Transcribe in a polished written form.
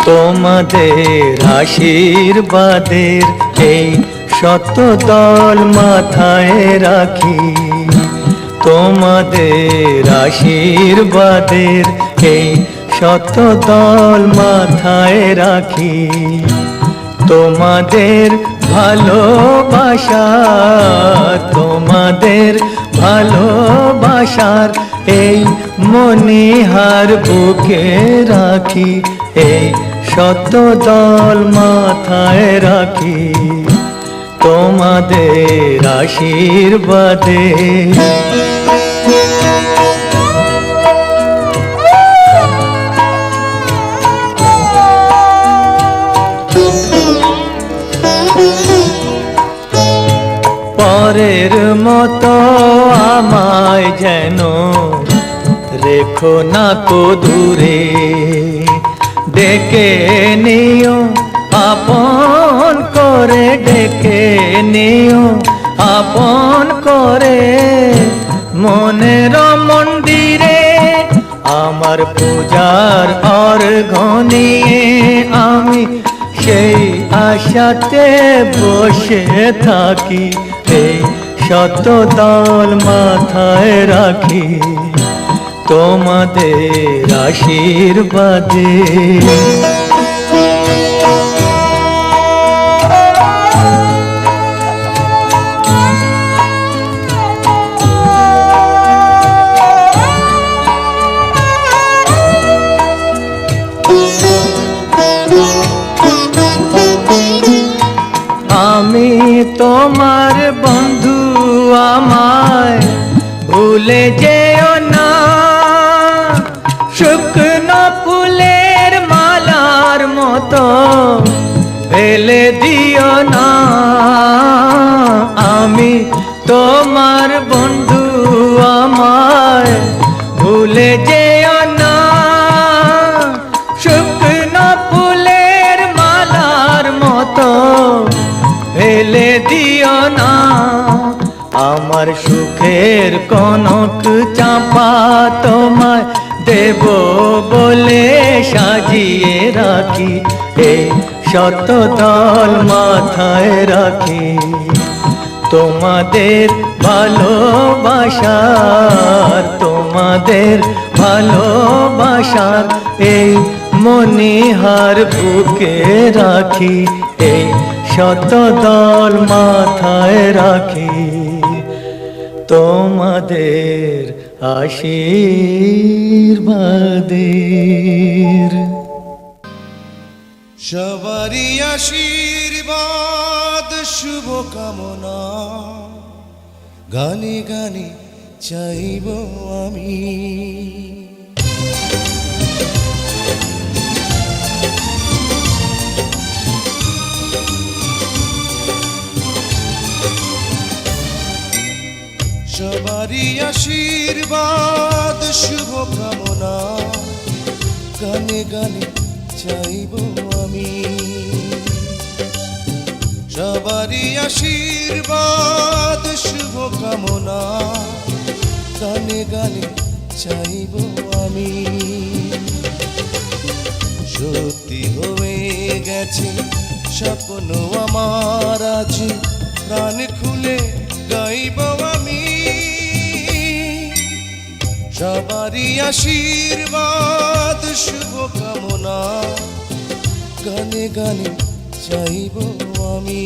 তোমাদের আশীর্বাদের এই শত দল মাথায় রাখি, তোমাদের আশীর্বাদের এই শত দল মাথায় রাখি। তোমাদের ভালোবাসা, তোমাদের ভালোবাসার এই মনিহার বুকে রাখি, এই শত দল মাথায় রাখি তোমাদের আশীর্বাদে। পরের মতো আমায় যেন রেখো না কো দূরে, ডেকে নিও আপন করে, ডেকে নিও আপন করে। মনের মন্দিরে আমার পূজার অর্ঘ্য নিয়ে আমি সেই আশাতে বসে থাকি, এই শত দল মাথায় রাখি তোমাদের আশীর্বাদে। আমি তোমার বন্ধু, আমায় ভুলে যেও না, শুকনো ফুলের মালার মতো ফেলে দিও না। আমি তোমার বন্ধু, আমায় ভুলে যেও না, শুকনো ফুলের মালার মতো ফেলে দিও না। আমার সুখের কনক চাঁপা তোমায় দেব বলে সাজিয়ে রাখি, এই শত দল মাথায় রাখি তোমাদের ভালোবাসার, তোমাদের ভালোবাসার এই মনিহার বুকে রাখি, এই শত দল মাথায় রাখি তোমাদের আশীর্বাদের। সবারই আশীর্বাদ শুভ কামনা গানে গানে চাইব আমি। সবারই আশীর্বাদ শুভ কামনা গানে গানে চাইব আমি। সবারই আশীর্বাদ শুভ কামনা গানে গানে চাইব আমি। সত্যি হয়ে গেছে স্বপ্ন আমার, আজ প্রাণ খুলে গাইব আমি। সবারই আশীর্বাদ শুভ কামনা গানে গানে চাইব আমি।